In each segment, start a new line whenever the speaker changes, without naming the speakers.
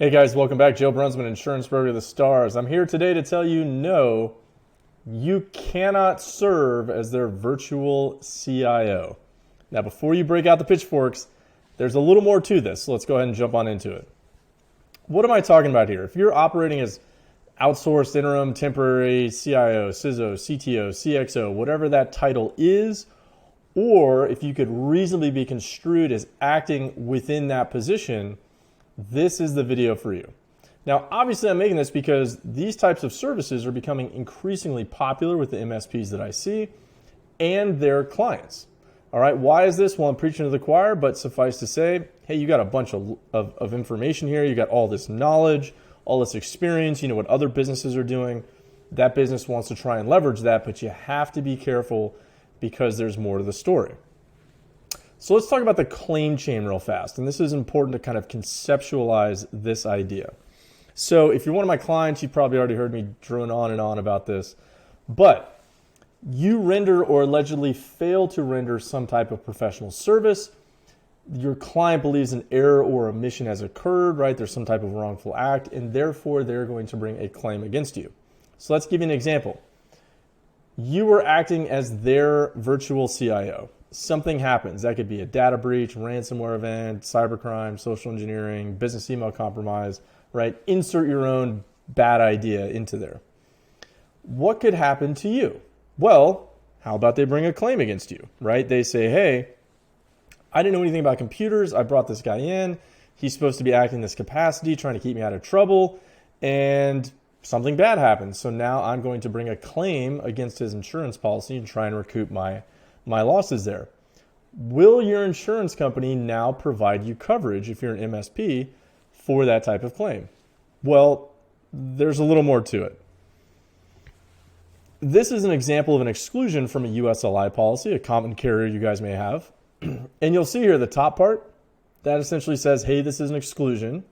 Hey guys, welcome back. Joe Brunsman, Insurance Broker of the Stars. I'm here today to tell you no, you cannot serve as their virtual CIO. Now, before you break out the pitchforks, there's a little more to this, so let's go ahead and jump on into it. What am I talking about here? If you're operating as outsourced, interim, temporary, CIO, CISO, CTO, CXO, whatever that title is, or if you could reasonably be construed as acting within that position, this is the video for you. Now, obviously, I'm making this because these types of services are becoming increasingly popular with the MSPs that I see and their clients. All right, why is this? Well, I'm preaching to the choir, but suffice to say, hey, you got a bunch of information here. You got all this knowledge, all this experience. You know what other businesses are doing. That business wants to try and leverage that, but you have to be careful because there's more to the story. So let's talk about the claim chain real fast. And this is important to kind of conceptualize this idea. So if you're one of my clients, you probably already heard me drone on and on about this. But you render or allegedly fail to render some type of professional service. Your client believes an error or omission has occurred, right? There's some type of wrongful act, and therefore they're going to bring a claim against you. So let's give you an example. You were acting as their virtual CIO. Something happens. That could be a data breach, ransomware event, cybercrime, social engineering, business email compromise, right? Insert your own bad idea into there. What could happen to you? Well, how about they bring a claim against you, right? They say, hey, I didn't know anything about computers. I brought this guy in. He's supposed to be acting in this capacity, trying to keep me out of trouble, and something bad happens. So now I'm going to bring a claim against his insurance policy and try and recoup my losses there. Will your insurance company now provide you coverage if you're an MSP for that type of claim? Well, there's a little more to it. This is an example of an exclusion from a USLI policy, a common carrier you guys may have. And you'll see here the top part, that essentially says, hey, this is an exclusion.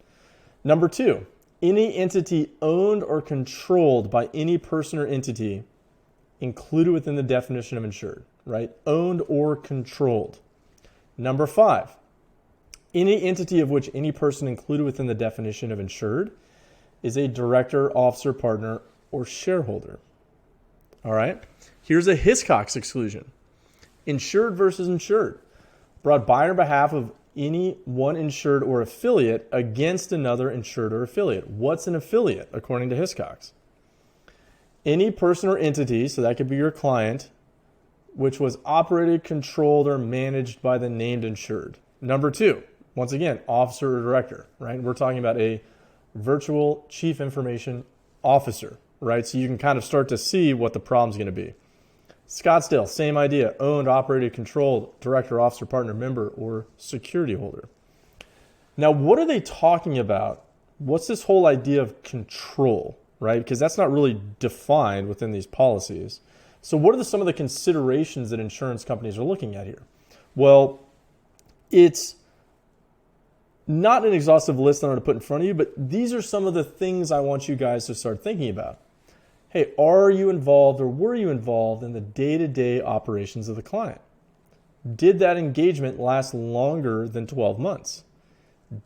Number 2, any entity owned or controlled by any person or entity included within the definition of insured, right? Owned or controlled. Number 5, any entity of which any person included within the definition of insured is a director, officer, partner, or shareholder. All right, here's a Hiscox exclusion. Insured versus insured, brought by or behalf of any one insured or affiliate against another insured or affiliate. What's an affiliate according to Hiscox? Any person or entity, so that could be your client, which was operated, controlled, or managed by the named insured. Number 2, once again, officer or director, right? We're talking about a virtual chief information officer, right? So you can kind of start to see what the problem's going to be. Scottsdale, same idea, owned, operated, controlled, director, officer, partner, member, or security holder. Now, what are they talking about? What's this whole idea of control, right? Because that's not really defined within these policies. So what are some of the considerations that insurance companies are looking at here? Well, it's not an exhaustive list I'm going to put in front of you, but these are some of the things I want you guys to start thinking about. Hey, are you involved or were you involved in the day-to-day operations of the client? Did that engagement last longer than 12 months?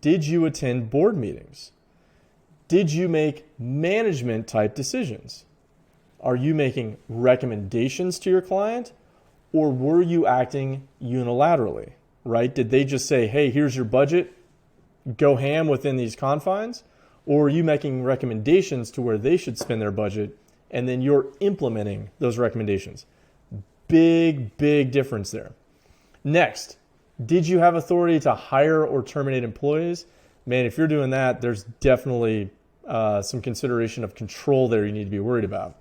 Did you attend board meetings? Did you make management type decisions? Are you making recommendations to your client, or were you acting unilaterally, right? Did they just say, hey, here's your budget, go ham within these confines? Or are you making recommendations to where they should spend their budget, and then you're implementing those recommendations? Big, big difference there. Next, did you have authority to hire or terminate employees? Man, if you're doing that, there's definitely some consideration of control there you need to be worried about.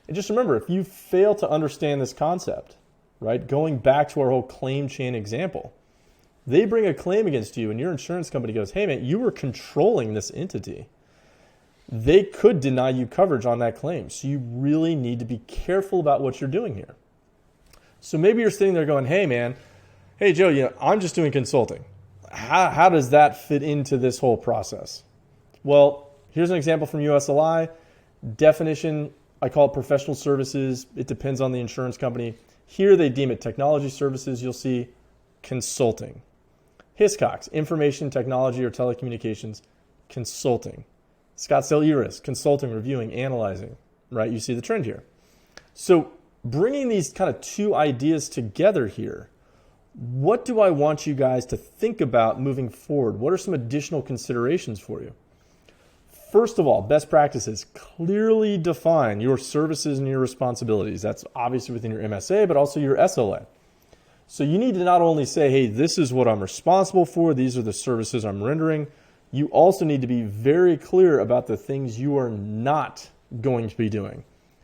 And just remember, if you fail to understand this concept, right, going back to our whole claim chain example, they bring a claim against you and your insurance company goes, hey man, you were controlling this entity. They could deny you coverage on that claim. So you really need to be careful about what you're doing here. So maybe you're sitting there going, hey man, hey Joe, I'm just doing consulting. How does that fit into this whole process? Well, here's an example from USLI. Definition, I call it professional services. It depends on the insurance company. Here they deem it technology services. You'll see consulting. Hiscox, information technology or telecommunications, consulting. Scottsdale E-Risk, consulting, reviewing, analyzing, right? You see the trend here. So bringing these kind of two ideas together here, what do I want you guys to think about moving forward? What are some additional considerations for you? First of all, best practices, clearly define your services and your responsibilities. That's obviously within your MSA, but also your SLA. So you need to not only say, hey, this is what I'm responsible for, these are the services I'm rendering. You also need to be very clear about the things you are not going to be doing.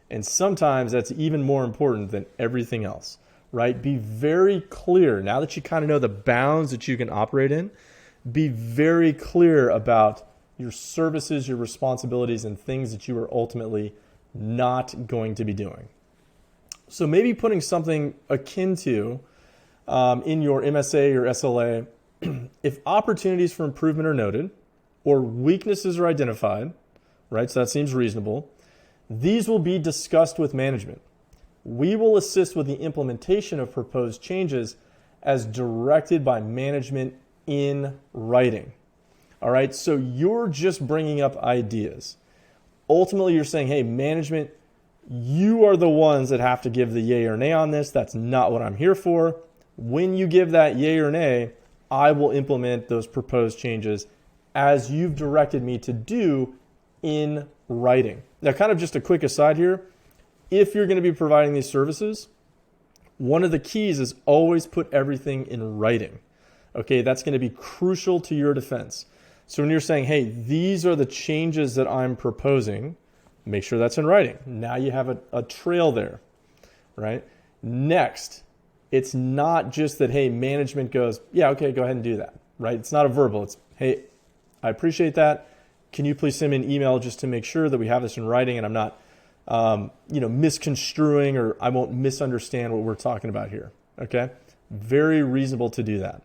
And sometimes that's even more important than everything else, right? Be very clear. Now that you kind of know the bounds that you can operate in, be very clear about your services, your responsibilities, and things that you are ultimately not going to be doing. So maybe putting something akin to in your MSA or SLA, if opportunities for improvement are noted or weaknesses are identified, right? So that seems reasonable. These will be discussed with management. We will assist with the implementation of proposed changes as directed by management in writing. All right, so you're just bringing up ideas. Ultimately, you're saying, hey, management, you are the ones that have to give the yay or nay on this. That's not what I'm here for. When you give that yay or nay, I will implement those proposed changes as you've directed me to do in writing. Now, kind of just a quick aside here. If you're going to be providing these services, one of the keys is always put everything in writing. Okay, that's going to be crucial to your defense. So when you're saying, hey, these are the changes that I'm proposing, make sure that's in writing. Now you have a trail there, right? Next, it's not just that, hey, management goes, yeah, okay, go ahead and do that, right? It's not a verbal. It's, hey, I appreciate that. Can you please send me an email just to make sure that we have this in writing and I'm not, misconstruing or I won't misunderstand what we're talking about here, okay? Very reasonable to do that.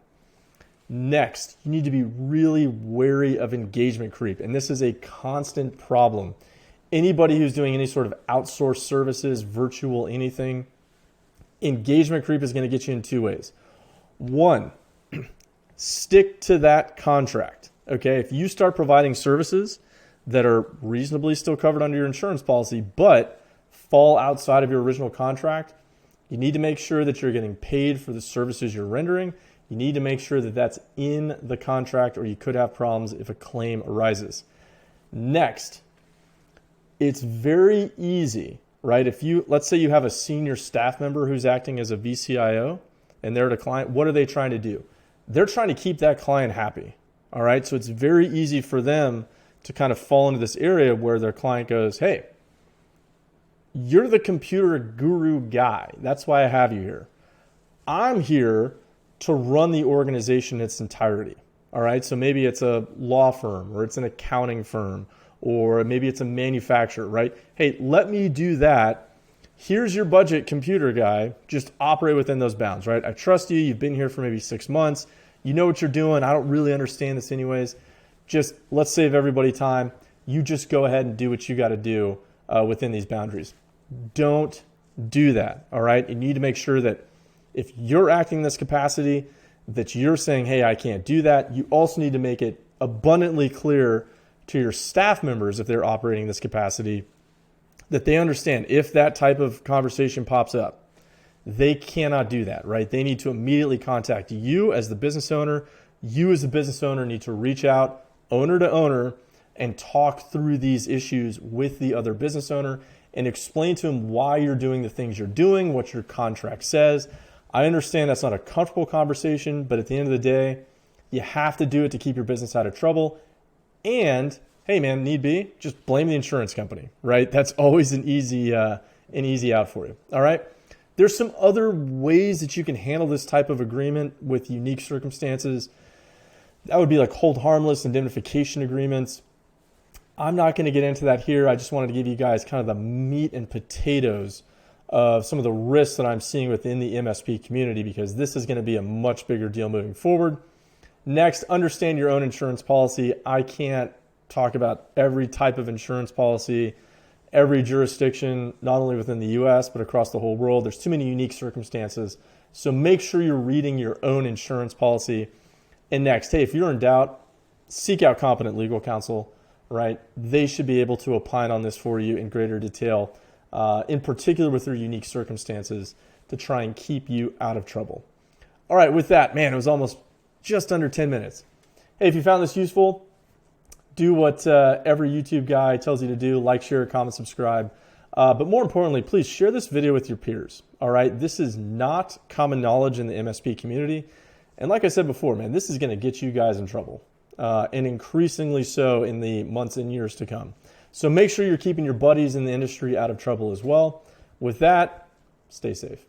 Next, you need to be really wary of engagement creep. And this is a constant problem. Anybody who's doing any sort of outsourced services, virtual anything, engagement creep is going to get you in two ways. One, stick to that contract. Okay, if you start providing services that are reasonably still covered under your insurance policy, but fall outside of your original contract, you need to make sure that you're getting paid for the services you're rendering. You need to make sure that that's in the contract or you could have problems if a claim arises. Next, it's very easy, right? If you, let's say you have a senior staff member who's acting as a vCIO and they're at a client, what are they trying to do? They're trying to keep that client happy, all right? So it's very easy for them to kind of fall into this area where their client goes, hey, you're the computer guru guy. That's why I have you here. I'm here to run the organization in its entirety. All right, so maybe it's a law firm or it's an accounting firm or maybe it's a manufacturer, right? Hey, let me do that. Here's your budget, computer guy. Just operate within those bounds, right? I trust you. You've been here for maybe 6 months. You know what you're doing. I don't really understand this anyways. Just let's save everybody time. You just go ahead and do what you got to do within these boundaries. Don't do that, all right? You need to make sure that if you're acting in this capacity, that you're saying, hey, I can't do that. You also need to make it abundantly clear to your staff members, if they're operating in this capacity, that they understand if that type of conversation pops up, they cannot do that, right? They need to immediately contact you as the business owner. You as the business owner need to reach out owner to owner and talk through these issues with the other business owner and explain to them why you're doing the things you're doing, what your contract says. I understand that's not a comfortable conversation, but at the end of the day, you have to do it to keep your business out of trouble. And hey, man, need be, just blame the insurance company, right? That's always an easy out for you. All right. There's some other ways that you can handle this type of agreement with unique circumstances. That would be like hold harmless indemnification agreements. I'm not going to get into that here. I just wanted to give you guys kind of the meat and potatoes of some of the risks that I'm seeing within the MSP community, because this is going to be a much bigger deal moving forward. Next, understand your own insurance policy. I can't talk about every type of insurance policy, every jurisdiction, not only within the US, but across the whole world. There's too many unique circumstances. So make sure you're reading your own insurance policy. And next, hey, if you're in doubt, seek out competent legal counsel, right? They should be able to opine on this for you in greater detail, in particular with their unique circumstances, to try and keep you out of trouble. All right, with that, man, it was almost just under 10 minutes. Hey, if you found this useful, do what every YouTube guy tells you to do: like, share, comment, subscribe. But more importantly, please share this video with your peers. All right, this is not common knowledge in the MSP community. And like I said before, man, this is going to get you guys in trouble, and increasingly so in the months and years to come. So make sure you're keeping your buddies in the industry out of trouble as well. With that, stay safe.